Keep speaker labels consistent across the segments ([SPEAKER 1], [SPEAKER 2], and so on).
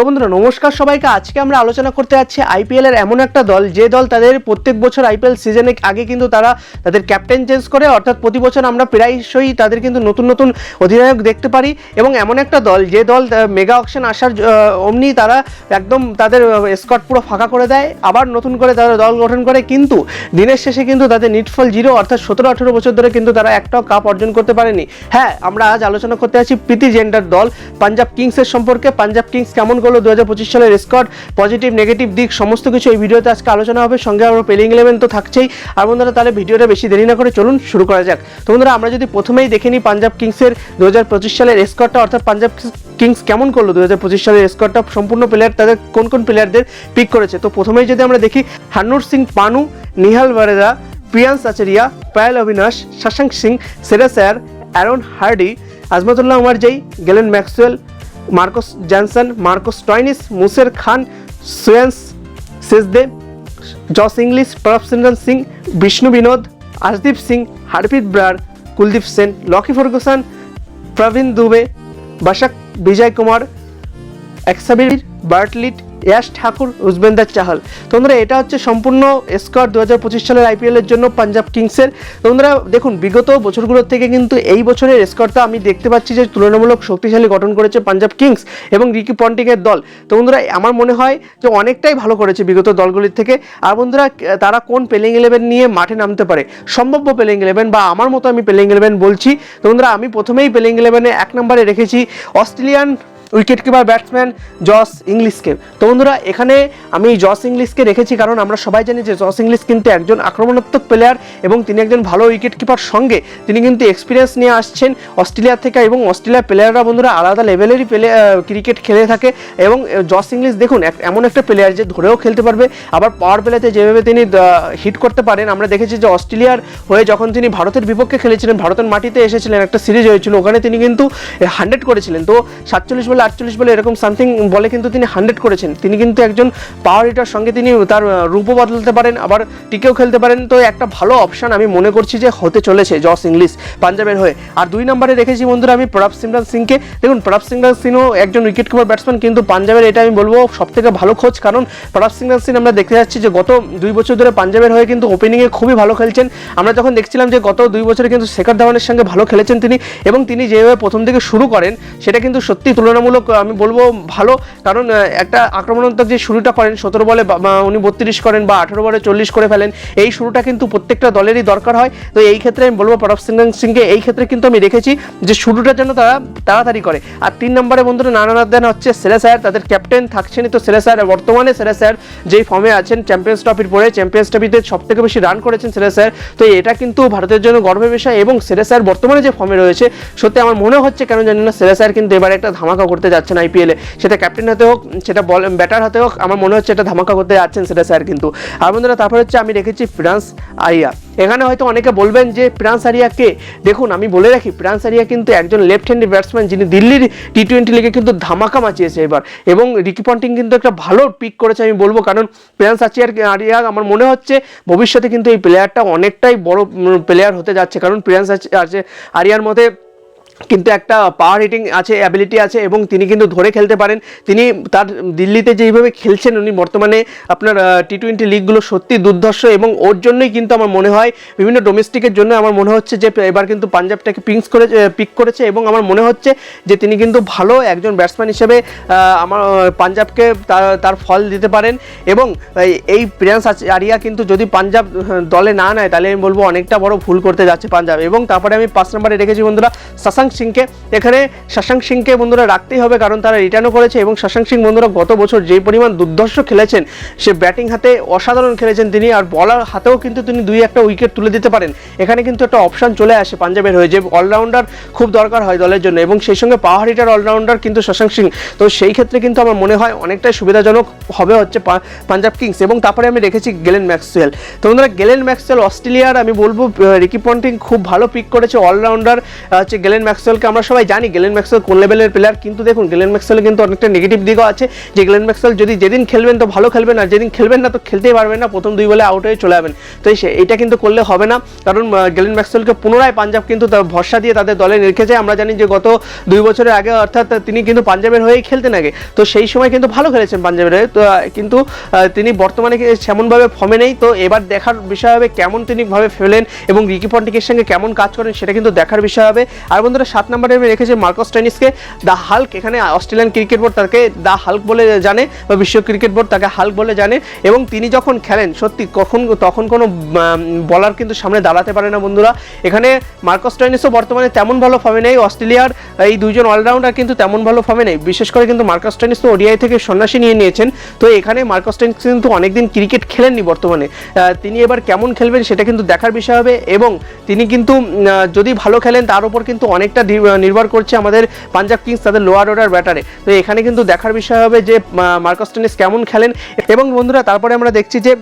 [SPEAKER 1] বন্ধুরা নমস্কার সবাইকে। আজকে আমরা আলোচনা করতে যাচ্ছি আইপিএল এর এমন একটা দল যে দল তাদের প্রত্যেক বছর আইপিএল সিজনে আগে কিন্তু তারা তাদের ক্যাপ্টেন চেঞ্জ করে, অর্থাৎ প্রতি বছর আমরা প্রায়শই তাদের কিন্তু নতুন নতুন অধিনায়ক দেখতে পারি। এবং এমন একটা দল যে দল মেগা অকশন আসার অমনি তারা একদম তাদের স্কোয়াড পুরো ফাঁকা করে দেয়, আবার নতুন করে তারা দল গঠন করে, কিন্তু দিনের শেষে কিন্তু তাদের নিটফল জিরো, অর্থাৎ 17-18 বছর ধরে কিন্তু তারা একটাও কাপ অর্জন করতে পারেনি। হ্যাঁ, আমরা আজ আলোচনা করতে যাচ্ছি প্রীতি জিন্টার দল পাঞ্জাব কিংসের সম্পর্কে। পাঞ্জাব কিংস কেমন করলো 2025 সালের স্কোয়াড, পজিটিভ নেগেটিভ দিক সমস্ত কিছু এই ভিডিওতে আজকে আলোচনা হবে। সঙ্গে আমরা প্লেইং 11 তো থাকছেই। আর বন্ধুরা তাহলে ভিডিওটা বেশি দেরি না করে চলুন শুরু করা যাক। তো বন্ধুরা আমরা যদি প্রথমেই দেখে নিই পাঞ্জাব কিংসের 2025 সালের স্কোয়াডটা, অর্থাৎ পাঞ্জাব কিংস কেমন করলো 2025 সালের স্কোয়াডটা, সম্পূর্ণ প্লেয়ার তাদের কোন কোন প্লেয়ারদের পিক করেছে। তো প্রথমেই যদি আমরা দেখি হারনুর সিং পানু, নিহাল ভারেদা, Priyansh Acharya, Pyla Avinash, Shashank Singh, Shreyas Iyer, Aaron Hardie, Azmatullah Omarzai, Glenn Maxwell, Marcus Jansen, Marcus Stoinis, Musheer Khan, Suryansh Shedge, Josh Inglis, Prabhsimran Singh, Vishnu Vinod, Arshdeep Singh, Harpreet Brar, Kuldeep Sen, Lockie Ferguson, Praveen Dubey, Vyshak Vijay Kumar, Xavier, Bartlett, Yash Thakur, Yuzvendra Chahal. তোমরা এটা হচ্ছে সম্পূর্ণ স্কোয়াড 2025 সালের আইপিএলের জন্য পাঞ্জাব কিংসের। তোমরা দেখুন বিগত বছরগুলোর থেকে কিন্তু এই বছরের স্কোয়াডটা আমি দেখতে পাচ্ছি যে তুলনামূলক শক্তিশালী গঠন করেছে পাঞ্জাব কিংস এবং রিকি পন্টিংয়ের দল। তো বন্ধুরা আমার মনে হয় যে অনেকটাই ভালো করেছে বিগত দলগুলির থেকে। আর বন্ধুরা তারা কোন প্লেইং 11 নিয়ে মাঠে নামতে পারে, সম্ভাব্য প্লেইং 11 বা আমার মতো আমি প্লেইং 11 বলছি। তো বন্ধুরা আমি প্রথমেই প্লেইং 11-এ 1 নম্বরে রেখেছি Australian wicket keeper batsman Josh ইংলিশকে। তো বন্ধুরা এখানে আমি জস ইংলিশকে রেখেছি কারণ আমরা সবাই জানি যে জস ইংলিশ কিন্তু একজন আক্রমণাত্মক প্লেয়ার এবং তিনি একজন ভালো উইকেট কিপার, সঙ্গে তিনি কিন্তু এক্সপিরিয়েন্স নিয়ে আসছেন অস্ট্রেলিয়া থেকে, এবং অস্ট্রেলিয়ার প্লেয়াররা বন্ধুরা আলাদা লেভেলেরই ক্রিকেট খেলে থাকে। এবং জস ইংলিশ দেখুন এমন একটা প্লেয়ার যে ধরেও খেলতে পারবে, আবার পাওয়ার প্লেতে যেভাবে তিনি হিট করতে পারেন। আমরা দেখেছি যে অস্ট্রেলিয়ার হয়ে যখন তিনি ভারতের বিপক্ষে খেলেছিলেন, ভারতের মাটিতে এসেছিলেন, একটা সিরিজ হয়েছিল, ওখানে তিনি কিন্তু 100 করেছিলেন। তো 47 বলে 48 বলে এরকম সামথিং বলে কিন্তু তিনি 100 করেছেন। তিনি কিন্তু একজন পাওয়ার হিটার, সঙ্গে তিনি তার রূপও বদলাতে পারেন, আবার টিকেও খেলতে পারেন। তো একটা ভালো অপশন আমি মনে করছি যে হতে চলেছে জস ইংলিশ পাঞ্জাবের হয়ে। আর 2 নম্বরে রেখেছি বন্ধুরা আমি প্রভসিমরন সিংকে। দেখুন প্রভসিমরন সিংও একজন উইকেট কিপার ব্যাটসম্যান, কিন্তু পাঞ্জাবের এটা আমি বলবো সবথেকে ভালো খোঁজ, কারণ প্রভসিমরন সিং আমরা দেখতে যাচ্ছি যে গত 2 বছর ধরে পাঞ্জাবের হয়ে কিন্তু ওপেনিংয়ে খুবই ভালো খেলছেন। আমরা যখন দেখছিলাম যে গত 2 বছরে কিন্তু শেখর ধাওয়ানের সঙ্গে ভালো খেলেছেন তিনি, এবং তিনি যেভাবে প্রথম দিকে শুরু করেন সেটা কিন্তু সত্যি তুলনামূলক আমি বলবো ভালো। কারণ একটা আক্রমণাত্মক যে শুরুটা করেন 17 বলে উনি 32 করেন বা 18 বলে 40 করে ফেলেন, এই শুরুটা কিন্তু প্রত্যেকটা দলেরই দরকার হয়। তো এই ক্ষেত্রে আমি বলবো প্রভসিমরন সিংকে এই ক্ষেত্রে কিন্তু আমি রেখেছি যে শুরুটার জন্য তারা তাড়াতাড়ি করে। আর 3 নম্বরে বন্ধুরা নানান হচ্ছে শ্রেয়াস আয়ার, তাদের ক্যাপ্টেন থাকছেনই। তো শ্রেয়াস আয়ার বর্তমানে শ্রেয়াস আয়ার যেই ফর্মে আছেন চ্যাম্পিয়ন্স ট্রফির পরে, চ্যাম্পিয়ন্স ট্রফিতে সবথেকে বেশি রান করেছেন শ্রেয়াস আয়ার। তো এটা কিন্তু ভারতের জন্য গর্বের বিষয়। এবং শ্রেয়াস আয়ার বর্তমানে যে ফর্মে রয়েছে সত্যি আমার মনে হচ্ছে কেন জানি না শ্রেয়াস আয়ার কিন্তু এবারে একটা ধামাকা করতে যাচ্ছেন আইপিএলে, সেটা ক্যাপ্টেন হতে হোক, সেটা ব্যাটার হতে হোক, আমার মনে হচ্ছে এটা ধামাকা করতে যাচ্ছেন শ্রেয়াস আয়ার কিন্তু। আর বন্ধুরা তারপর হচ্ছে আমি রেখেছি প্রিয়াংশ আরিয়া। এখানে হয়তো অনেকে বলবেন যে প্রিয়াংশ আরিয়া কে। দেখুন আমি বলে রাখি প্রিয়াংশ আরিয়া কিন্তু একজন লেফট হ্যান্ডি ব্যাটসম্যান, যিনি দিল্লির টি20 লিগে কিন্তু ধামাকা মাচিয়েছে এবার, এবং রিকি পন্টিং কিন্তু একটা ভালো পিক করেছে আমি বলবো। কারণ প্রিয়াংশ আরিয়া আমার মনে হচ্ছে ভবিষ্যতে কিন্তু এই প্লেয়ারটা অনেকটাই বড় প্লেয়ার হতে যাচ্ছে, কারণ প্রিয়াংশ আরিয়ার মধ্যে কিন্তু একটা পাওয়ার হিটিং আছে, অ্যাবিলিটি আছে, এবং তিনি কিন্তু ধরে খেলতে পারেন। তিনি তার দিল্লিতে যেইভাবে খেলছেন উনি বর্তমানে আপনার টি20 লিগগুলো সত্যি দুর্ধর্ষ, এবং ওর জন্যই কিন্তু আমার মনে হয় বিভিন্ন ডোমেস্টিকের জন্য আমার মনে হচ্ছে যে এবার কিন্তু পাঞ্জাবটাকে পিক করেছে, এবং আমার মনে হচ্ছে যে তিনি কিন্তু ভালো একজন ব্যাটসম্যান হিসেবে আমার পাঞ্জাবকে তার ফল দিতে পারেন। এবং এই প্রিয়াংশ আরিয়া কিন্তু যদি পাঞ্জাব দলে না নেয় তাহলে আমি বলবো অনেকটা বড় ভুল করতে যাচ্ছে পাঞ্জাব। এবং তারপরে আমি 5 নম্বরে রেখেছি বন্ধুরা শশাঙ্ক সিংকে। এখানে শশাঙ্ক সিংকে বন্ধুরা রাখতেই হবে, কারণ তারা রিটার্নও করেছে, এবং শশাঙ্ক সিং বন্ধুরা গত বছর যেই পরিমাণ দুর্ধর্ষ খেলেছেন, সে ব্যাটিং হাতে অসাধারণ খেলেছেন তিনি, আর বলার হাতেও কিন্তু তিনি 2-1টা উইকেট তুলে দিতে পারেন। এখানে কিন্তু একটা অপশন চলে আসে পাঞ্জাবের হয়ে, যে অলরাউন্ডার খুব দরকার হয় দলের জন্য, এবং সেই সঙ্গে পাওয়ার হিটার অলরাউন্ডার কিন্তু শশাঙ্ক সিং। তো সেই ক্ষেত্রে কিন্তু আমার মনে হয় অনেকটাই সুবিধাজনক হবে হচ্ছে পাঞ্জাব কিংস। এবং তারপরে আমি রেখেছি গেলেন ম্যাক্সওয়েল। তো বন্ধুরা গেলেন ম্যাক্সওয়েল অস্ট্রেলিয়ার আমি বলবো রিকি পন্টিং খুব ভালো পিক করেছে অলরাউন্ডার হচ্ছে গেলেন ম্যাক্সওয়েল। ম্যাক্সওয়েলকে আমরা সবাই জানি গ্লেন ম্যাক্সওয়েল কোন লেভেলের প্লেয়ার, কিন্তু দেখুন গ্লেন ম্যাক্সওয়েলের কিন্তু অনেকটা নেগেটিভ দিকও আছে, যে গ্লেন ম্যাক্সওয়েল যদি যেদিন খেলবেন তো ভালো খেলবেন, আর যেদিন খেলবেন না তো খেলতেই পারবেন না, প্রথম 2 বলে আউট হয়ে চলে যাবেন। তো এটা কিন্তু করলে হবে না, কারণ গ্লেন ম্যাক্সওয়েলকে পুনরায় পাঞ্জাব কিন্তু ভরসা দিয়ে তাদের দলে রেখেছে। আমরা জানি যে গত 2 বছরের আগে অর্থাৎ তিনি কিন্তু পাঞ্জাবের হয়েই খেলতেন আগে, তো সেই সময় কিন্তু ভালো খেলেছেন পাঞ্জাবের হয়ে, তো কিন্তু তিনি বর্তমানে সেমনভাবে ফর্মে নেই। তো এবার দেখার বিষয় হবে কেমন তিনি ভাবে ফেলেন এবং রিকি পন্টিংয়ের সঙ্গে কেমন কাজ করেন, সেটা কিন্তু দেখার বিষয় হবে। আর বন্ধুরা 7 নম্বরে আমি রেখেছি মার্কাস স্টোইনিসকে, দ্য হাল্ক। এখানে অস্ট্রেলিয়ান ক্রিকেট বোর্ড তাকে দ্য হাল্ক বলে জানে, বা বিশ্ব ক্রিকেট বোর্ড তাকে হাল্ক বলে জানে, এবং তিনি যখন খেলেন সত্যি তখন কোনো বলার কিন্তু সামনে দাঁড়াতে পারে না বন্ধুরা। এখানে মার্কাস স্টোইনিসও বর্তমানে তেমন ভালো ফর্মে নেই, অস্ট্রেলিয়ার এই দুইজন অলরাউন্ডার কিন্তু তেমন ভালো ফর্মে নেই, বিশেষ করে কিন্তু মার্কাস স্টোইনিস তো ওডিআই থেকে সন্ন্যাসী নিয়ে নিয়েছেন। তো এখানে মার্কাস স্টোইনিস কিন্তু অনেকদিন ক্রিকেট খেলেননি বর্তমানে, তিনি এবার কেমন খেলবেন সেটা কিন্তু দেখার বিষয় হবে, এবং তিনি কিন্তু যদি ভালো খেলেন তার উপর কিন্তু অনেকটা নির্ভর করছে আমাদের পাঞ্জাব কিংস তাদের লোয়ার অর্ডার ব্যাটারে। তো এখানে কিন্তু দেখার বিষয় হবে যে মার্কাস স্টোইনিস কেমন খেলেন। এবং বন্ধুরা তারপরে আমরা দেখছি যে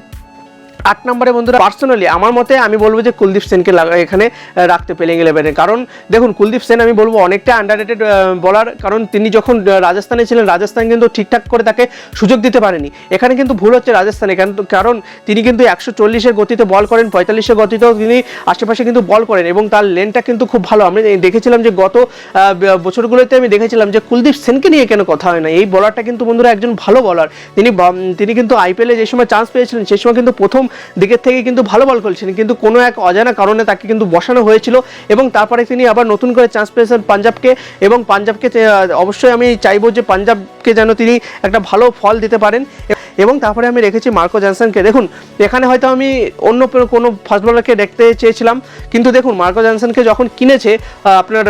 [SPEAKER 1] 8 নম্বরে বন্ধুরা পার্সোনালি আমার মতে আমি বলবো যে কুলদীপ সেনকে এখানে রাখতে প্লেইং 11-এ, কারণ দেখুন কুলদীপ সেন আমি বলবো অনেকটা আন্ডাররেটেড বলার, কারণ তিনি যখন রাজস্থানে ছিলেন রাজস্থান কিন্তু ঠিকঠাক করে তাকে সুযোগ দিতে পারেনি। এখানে কিন্তু ভুল হচ্ছে রাজস্থানে, কারণ তিনি কিন্তু 140-এর গতিতে বল করেন, 45-এর গতিতেও তিনি আশেপাশে কিন্তু বল করেন, এবং তার লেনটা কিন্তু খুব ভালো। আমি দেখেছিলাম যে গত বছরগুলোতে আমি দেখেছিলাম যে কুলদীপ সেনকে নিয়ে কেন কথা হয় না, এই বলারটা কিন্তু বন্ধুরা একজন ভালো বলার। তিনি কিন্তু আইপিএলে যে সময় চান্স পেয়েছিলেন সেই সময় কিন্তু প্রথম দিকের থেকে কিন্তু ভালো বল করছিলেন, কিন্তু কোনো এক অজানা কারণে তাকে কিন্তু বসানো হয়েছিল, এবং তারপরে তিনি আবার নতুন করে চান্স পেয়েছেন পাঞ্জাবকে, এবং পাঞ্জাবকে অবশ্যই আমি চাইবো যে পাঞ্জাবকে যেন তিনি একটা ভালো ফল দিতে পারেন। এবং তারপরে আমি রেখেছি মার্কো জনসনকে। দেখুন এখানে হয়তো আমি অন্য কোনো ফাস্ট বলারকে দেখতে চেয়েছিলাম, কিন্তু দেখুন মার্কো জনসনকে যখন কিনেছে আপনার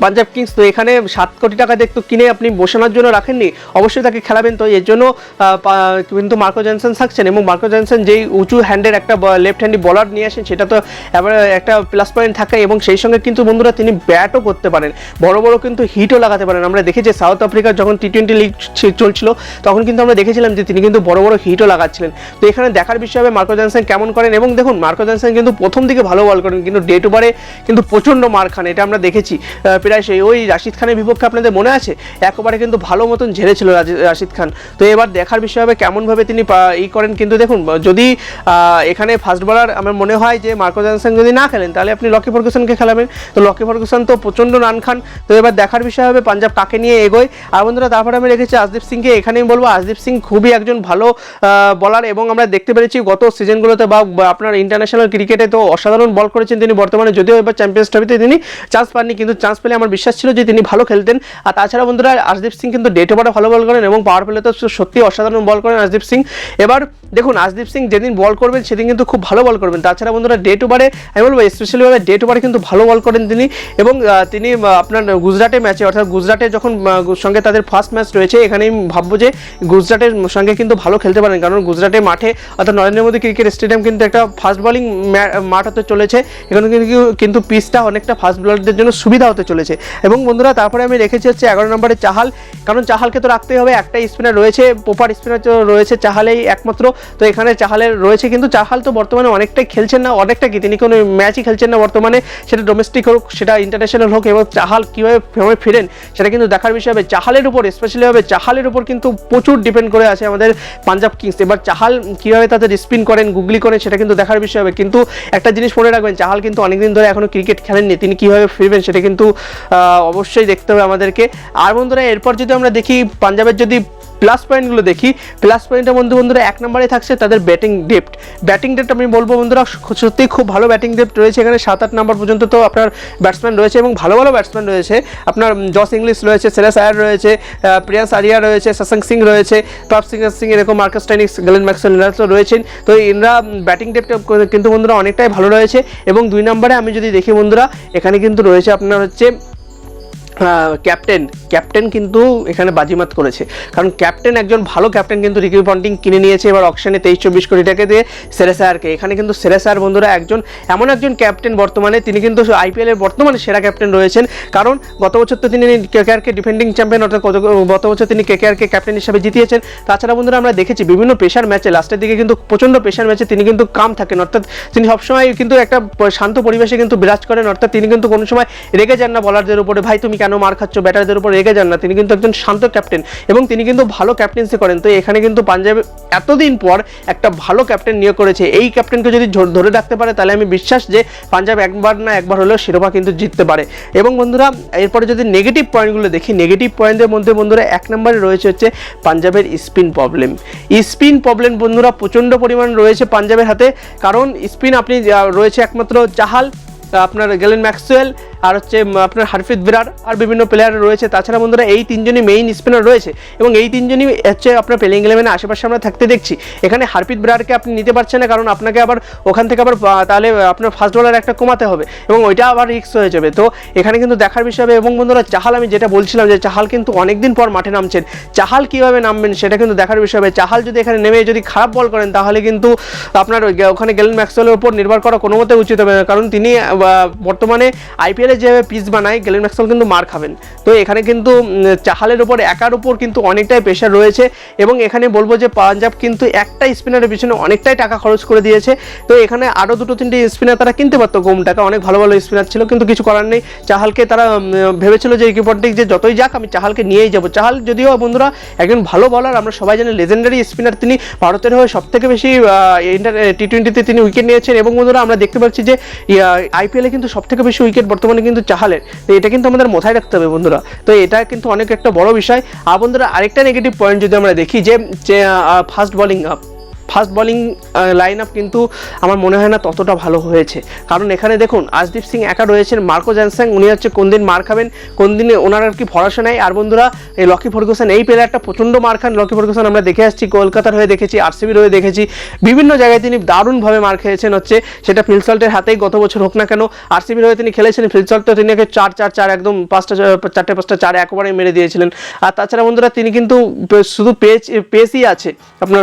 [SPEAKER 1] পাঞ্জাব কিংস, তো এখানে 7 কোটি টাকা দেখতো কিনে আপনি বসানোর জন্য রাখেননি, অবশ্যই তাকে খেলাবেন। তো এর জন্য কিন্তু মার্কো জনসন থাকছেন, এবং মার্কো জনসন যেই উঁচু হ্যান্ডের একটা লেফট হ্যান্ডি বলার নিয়ে আসেন, সেটা তো এবার একটা প্লাস পয়েন্ট থাকে, এবং সেই সঙ্গে কিন্তু বন্ধুরা তিনি ব্যাটও করতে পারেন, বড় বড় কিন্তু হিটও লাগাতে পারেন। আমরা দেখেছি সাউথ আফ্রিকার যখন টি20 লিগ চলছিল তখন কিন্তু আমরা দেখেছিলাম যে তিনি কিন্তু বড় বড় হিটও লাগাচ্ছিলেন। তো এখানে দেখার বিষয় হবে মার্কো জনসন কেমন করেন। এবং দেখুন মার্কো জনসন কিন্তু প্রথম দিকে ভালো বল করেন, কিন্তু ডে টু বারে কিন্তু প্রচণ্ড মার খান, এটা আমরা দেখেছি। প্রায় সেই ওই রাশিদ খানের বিপক্ষে আপনাদের মনে আছে একবারে কিন্তু ভালো মতন ঝেড়েছিল রাশিদ খান। তো এবার দেখার বিষয় হবে কেমনভাবে তিনি করেন। কিন্তু দেখুন যদি এখানে ফাস্ট বলার আমার মনে হয় যে মার্কো জনসন যদি না খেলেন তাহলে আপনি লকি ফার্গুসনকে খেলাবেন, তো লকি ফার্গুসন তো প্রচণ্ড রান খান। তো এবার দেখার বিষয় হবে পাঞ্জাব কাকে নিয়ে এগোয়। আর বন্ধুরা তারপরে আমি রেখেছি আশদীপ সিংকে। এখানে আমি বলবো আশদীপ সিং খুবই একজন ভালো বলার, এবং আমরা দেখতে পেরেছি গত সিজনগুলোতে বা আপনার ইন্টারন্যাশনাল ক্রিকেটে তো অসাধারণ বল করেছেন তিনি বর্তমানে, যদিও এবার চ্যাম্পিয়ন্স ট্রফিতে তিনি চান্স পাননি, কিন্তু চান্স পেলে আমার বিশ্বাস ছিল যে তিনি ভালো খেলতেন। আর তাছাড়া বন্ধুরা আশদীপ সিং কিন্তু ডে টু বারে ভালো বল করেন, এবং পাওয়ার প্লে তো সত্যি অসাধারণ বল করেন আশদীপ সিং। এবার দেখুন আশদীপ সিং যেদিন বল করবেন সেদিন কিন্তু খুব ভালো বল করবেন। তাছাড়া বন্ধুরা ডে টু বারে আমি বলবো স্পেশালিভাবে ডে টু বারে কিন্তু ভালো বল করেন তিনি, এবং তিনি আপনার গুজরাটে ম্যাচে অর্থাৎ গুজরাটে যখন সঙ্গে তাদের ফার্স্ট ম্যাচ রয়েছে, এখানে আমি ভাববো যে গুজরাটের সঙ্গে কিন্তু ভালো খেলতে পারেন, কারণ গুজরাটে মাঠে অর্থাৎ নরেন্দ্র মোদী ক্রিকেট স্টেডিয়াম কিন্তু একটা ফাস্ট বোলিং মাঠ হতে চলেছে, এখানে কিন্তু পিচটা অনেকটা ফাস্ট বোলারদের জন্য সুবিধা হতে চলেছে। এবং বন্ধুরা তারপরে আমি রেখেছি হচ্ছে 11 নম্বরে চাহাল, কারণ চাহালকে তো রাখতেই হবে, একটাই স্পিনার রয়েছে, প্রপার স্পিনার রয়েছে চাহালেই একমাত্র। তো এখানে চাহালের রয়েছে, কিন্তু চাহাল তো বর্তমানে অনেকটাই খেলছেন না, অনেকটা কি তিনি কোনো ম্যাচই খেলছেন না বর্তমানে, সেটা ডোমেস্টিক হোক সেটা ইন্টারন্যাশনাল হোক, এবং চাহাল কীভাবে ফর্মে ফিরেন সেটা কিন্তু দেখার বিষয় হবে। চাহালের উপর স্পেশালিভাবে চাহালের উপর কিন্তু প্রচুর ডিপেন্ড করে আছে আমাদের পাঞ্জাব কিংস। এবার চাহাল কীভাবে তাদের স্পিন করেন গুগলি করেন সেটা কিন্তু দেখার বিষয় হবে। কিন্তু একটা জিনিস মনে রাখবেন, চাহাল কিন্তু অনেকদিন ধরে এখনও ক্রিকেট খেলেননি, তিনি কীভাবে ফিরবেন সেটা কিন্তু অবশ্যই দেখতে হবে আমাদেরকে। আর বন্ধুরা এরপর যদি আমরা দেখি পাঞ্জাবের যদি প্লাস পয়েন্টগুলো দেখি, প্লাস পয়েন্টের মধ্যে বন্ধুরা 1 নম্বরে থাকছে তাদের ব্যাটিং ডেপথ। ব্যাটিং ডেপথ আমি বলবো বন্ধুরা সত্যিই খুব ভালো ব্যাটিং ডেপথ রয়েছে, এখানে 7-8 নম্বর পর্যন্ত তো আপনার ব্যাটসম্যান রয়েছে, এবং ভালো ভালো ব্যাটসম্যান রয়েছে। আপনার জস ইংলিশ রয়েছে, শ্রেয়াস আয়ার রয়েছে, প্রিয়ান্স আরিয়া রয়েছে, শশাঙ্ক সিং রয়েছে, প্রভ সিং, এরকম মার্কাস স্টোইনিস, গ্লেন ম্যাক্সওয়েল এরা তো রয়েছেন। তো এরা ব্যাটিং ডেপথ কিন্তু বন্ধুরা অনেকটাই ভালো রয়েছে। এবং 2 নম্বরে আমি যদি দেখি বন্ধুরা এখানে কিন্তু রয়েছে আপনার হচ্ছে ক্যাপ্টেন কিন্তু এখানে বাজিমাত করেছে, কারণ ক্যাপ্টেন একজন ভালো ক্যাপ্টেন কিন্তু রিকি পন্টিং কিনে নিয়েছে এবার অকশনে 23-24 কোটি টাকা দিয়ে সেরেসায়ারকে। এখানে কিন্তু সেরেসায়ার বন্ধুরা এমন একজন ক্যাপ্টেন বর্তমানে, তিনি কিন্তু আইপিএলের বর্তমানে সেরা ক্যাপ্টেন রয়েছেন, কারণ গত বছর তো তিনি কেকেআরকে ডিফেন্ডিং চ্যাম্পিয়ন, অর্থাৎ গত বছর তিনি কেকেআরকে ক্যাপ্টেন হিসাবে জিতিয়েছেন। তাছাড়া বন্ধুরা আমরা দেখেছি বিভিন্ন পেশার ম্যাচে লাস্টের দিকে কিন্তু প্রচণ্ড পেশার ম্যাচে তিনি কিন্তু কাম থাকেন, অর্থাৎ তিনি সবসময় কিন্তু একটা শান্ত পরিবেশে কিন্তু বিরাজ করেন, অর্থাৎ তিনি কিন্তু কোনো সময় রেগে যান না বলারদের উপরে, ভাই তুমি কেন মার খাচ্ছ, ব্যাটারদের উপর রেগে যান না, তিনি কিন্তু একজন শান্ত ক্যাপ্টেন এবং তিনি কিন্তু ভালো ক্যাপ্টেন্সি করেন। তো এখানে কিন্তু পাঞ্জাব এতদিন পর একটা ভালো ক্যাপ্টেন নিয়োগ করেছে, এই ক্যাপ্টেনকে যদি ধরে রাখতে পারে তাহলে আমি বিশ্বাস যে পাঞ্জাব একবার না একবার হলেও শিরোপা কিন্তু জিততে পারে। এবং বন্ধুরা এরপরে যদি নেগেটিভ পয়েন্টগুলো দেখি, নেগেটিভ পয়েন্টের মধ্যে বন্ধুরা 1 নম্বরে রয়েছে হচ্ছে পাঞ্জাবের স্পিন প্রবলেম বন্ধুরা প্রচণ্ড পরিমাণ রয়েছে পাঞ্জাবের হাতে, কারণ স্পিন আপনি রয়েছে একমাত্র চাহাল, আপনার গেলেন ম্যাক্সওয়েল আর হচ্ছে আপনার হারপ্রীত ব্রার আর বিভিন্ন প্লেয়ার রয়েছে। তাছাড়া বন্ধুরা এই 3 জনই মেইন স্পিনার রয়েছে এবং এই 3 জনই হচ্ছে আপনার প্লেইং 11-এর আশেপাশে আমরা থাকতে দেখছি। এখানে হারপ্রীত ব্রারকে আপনি নিতে পারছেন না, কারণ আপনাকে আবার ওখান থেকে আবার তাহলে আপনার ফার্স্ট বলার একটা কমাতে হবে এবং ওইটা আবার রিস্ক হয়ে যাবে। তো এখানে কিন্তু দেখার বিষয় হবে। এবং বন্ধুরা চাহাল, আমি যেটা বলছিলাম যে চাহাল কিন্তু অনেকদিন পর মাঠে নামছেন, চাহাল কীভাবে নামবেন সেটা কিন্তু দেখার বিষয় হবে। চাহাল যদি এখানে নেমে যদি খারাপ বল করেন তাহলে কিন্তু আপনার ওখানে গেলেন ম্যাক্সওয়েলের উপর নির্ভর করা কোনো মতে উচিত হবে না, কারণ তিনি বর্তমানে আইপিএলে যেভাবে পিচ বানায় গেলেন ম্যাক্সওয়েল কিন্তু মার খাবেন। তো এখানে কিন্তু চাহালের উপর একার উপর কিন্তু অনেকটাই প্রেশার রয়েছে এবং এখানে বলবো যে পাঞ্জাব কিন্তু একটা স্পিনারের পিছনে অনেকটাই টাকা খরচ করে দিয়েছে। তো এখানে আরও 2-3টে স্পিনার তারা কিনতে পারতো কম টাকা, অনেক ভালো ভালো স্পিনার ছিল, কিন্তু কিছু করার নেই। চাহালকে তারা ভেবেছিল যে রিকি পন্টিং যে যতই যাক আমি চাহালকে নিয়েই যাবো। চাহাল যদিও বন্ধুরা একজন ভালো বলার, আমরা সবাই জানি লেজেন্ডারি স্পিনার, তিনি ভারতের হয়ে সবথেকে বেশি টি-20-তে তিনি উইকেট নিয়েছেন এবং বন্ধুরা আমরা দেখতে পাচ্ছি যে আইপিএলে কিন্তু সবথেকে বেশি উইকেট বর্তমানে কিন্তু চাহালের। তো এটা কিন্তু আমাদের মাথায় রাখতে হবে বন্ধুরা, তো এটা কিন্তু অনেক একটা বড় বিষয়। আর বন্ধুরা আরেকটা নেগেটিভ পয়েন্ট যদি আমরা দেখি যে ফাস্ট বোলিং লাইন আপ কিন্তু আমার মনে হয় না ততটা ভালো হয়েছে, কারণ এখানে দেখুন আশদীপ সিং একা রয়েছেন, মার্কো জ্যানসেন উনি হচ্ছে কোন দিন মার খাবেন, কোন দিনে ওনার আর কি ভরসা নেই। আর বন্ধুরা এই লকি ফার্গুসন এই প্লেয়ারটা প্রচণ্ড মার খান। লকি ফার্গুসন আমরা দেখে আসছি, কলকাতার হয়ে দেখেছি, আরসিবির হয়ে দেখেছি, বিভিন্ন জায়গায় তিনি দারুণভাবে মার খেয়েছেন, হচ্ছে সেটা ফিল সল্টের হাতেই গত বছর হোক না কেন। আরসিবির হয়ে তিনি খেলেছেন, ফিল সল্ট তো তিনি 4-4-4 একদম 4টে-5টা 4 একবারে মেরে দিয়েছিলেন। আর তাছাড়া বন্ধুরা তিনি কিন্তু শুধু পেসই আছে আপনার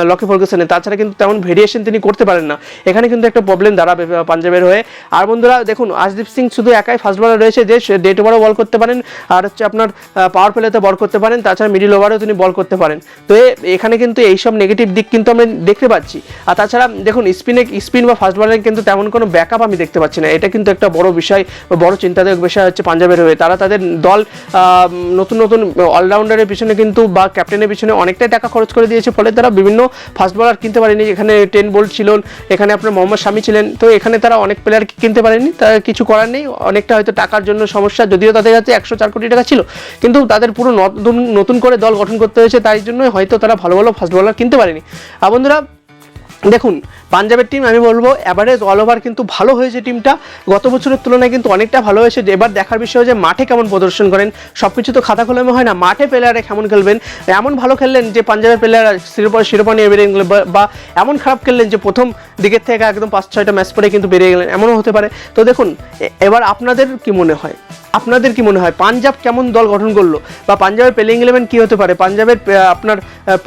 [SPEAKER 1] লকি ফার্গুসনে, তাছাড়া কিন্তু তেমন ভেরিয়েশন তিনি করতে পারেন না, এখানে কিন্তু একটা প্রবলেম দাঁড়াবে পাঞ্জাবের হয়ে। আর বন্ধুরা দেখুন আশদীপ সিং শুধু একাই ফাস্ট বলার রয়েছে যে ডেট ওভারও বল করতে পারেন আর হচ্ছে আপনার পাওয়ার প্লেতে বল করতে পারেন, তাছাড়া মিডিল ওভারেও তিনি বল করতে পারেন। তো এখানে কিন্তু এইসব নেগেটিভ দিক কিন্তু আমরা দেখতে পাচ্ছি। আর তাছাড়া দেখুন স্পিন বা ফাস্ট বলার কিন্তু তেমন কোনো ব্যাকআপ আমি দেখতে পাচ্ছি না, এটা কিন্তু একটা বড় বিষয়, বড় চিন্তাজনক বিষয় হচ্ছে পাঞ্জাবের হয়ে। তারা তাদের দল নতুন অলরাউন্ডারের পিছনে কিন্তু বা ক্যাপ্টেনের পিছনে অনেকটাই টাকা খরচ করে দিয়েছে, ফলে তারা বিভিন্ন ফাস্ট বলার কিনতে পারেনি। এখানে 10 বোল্ট ছিলেন, এখানে আপনার মোহাম্মদ শামি ছিলেন, তো এখানে তারা অনেক প্লেয়ার কিনতে পারেনি, তারা কিছু করার নেই, অনেকটা হয়তো টাকার জন্য সমস্যা, যদিও তাদের কাছে 104 কোটি টাকা ছিল, কিন্তু তাদের পুরো নতুন করে দল গঠন করতে হয়েছে, তাই জন্য হয়তো তারা ভালো ফাস্ট বলার কিনতে পারেনি। আর বন্ধুরা দেখুন পাঞ্জাবের টিম আমি বলবো অ্যাভারেজ অল ওভার কিন্তু ভালো হয়েছে, টিমটা গত বছরের তুলনায় কিন্তু অনেকটা ভালো হয়েছে। এবার দেখার বিষয় যে মাঠে কেমন প্রদর্শন করেন, সব কিছু তো খাতা কলমে হয় না, মাঠে প্লেয়ারে কেমন খেলবেন, এমন ভালো খেললেন যে পাঞ্জাবের প্লেয়ার শিরোপা নিয়ে বেরিয়ে গেলেন, বা এমন খারাপ খেললেন যে প্রথম দিকের থেকে একদম 5-6টা ম্যাচ পরে কিন্তু বেরিয়ে গেলেন, এমনও হতে পারে। তো দেখুন এবার আপনাদের কি মনে হয় পাঞ্জাব কেমন দল গঠন করলো, বা পাঞ্জাবের প্লেইং 11 কি হতে পারে, পাঞ্জাবের আপনার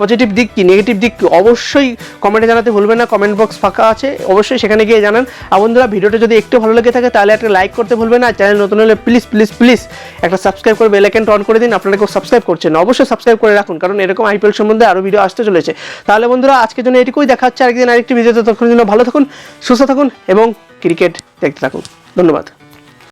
[SPEAKER 1] পজিটিভ দিক কি, নেগেটিভ দিক কি, অবশ্যই কমেন্টে জানাতে ভুলবেন না, কমেন্ট বক্স ফাঁকা আছে, অবশ্যই সেখানে গিয়ে জানান। আর বন্ধুরা ভিডিওটা যদি একটু ভালো লেগে থাকে তাহলে একটা লাইক করতে ভুলবেন না, চ্যানেল নতুন হলে প্লিজ একটা সাবস্ক্রাইব করে বেল আইকনটা অন করে দিন। আপনারা কেউ সাবস্ক্রাইব করছেন অবশ্যই সাবস্ক্রাইব করে রাখুন, কারণ এরকম আইপিএল সম্বন্ধে আরও ভিডিও আসতে চলেছে। তাহলে বন্ধুরা আজকের জন্য এটুকুই, দেখা হচ্ছে আরেকদিন আরেকটি ভিডিওতে, ততক্ষণের জন্য ভালো থাকুন, সুস্থ থাকুন এবং ক্রিকেট দেখতে থাকুন। ধন্যবাদ।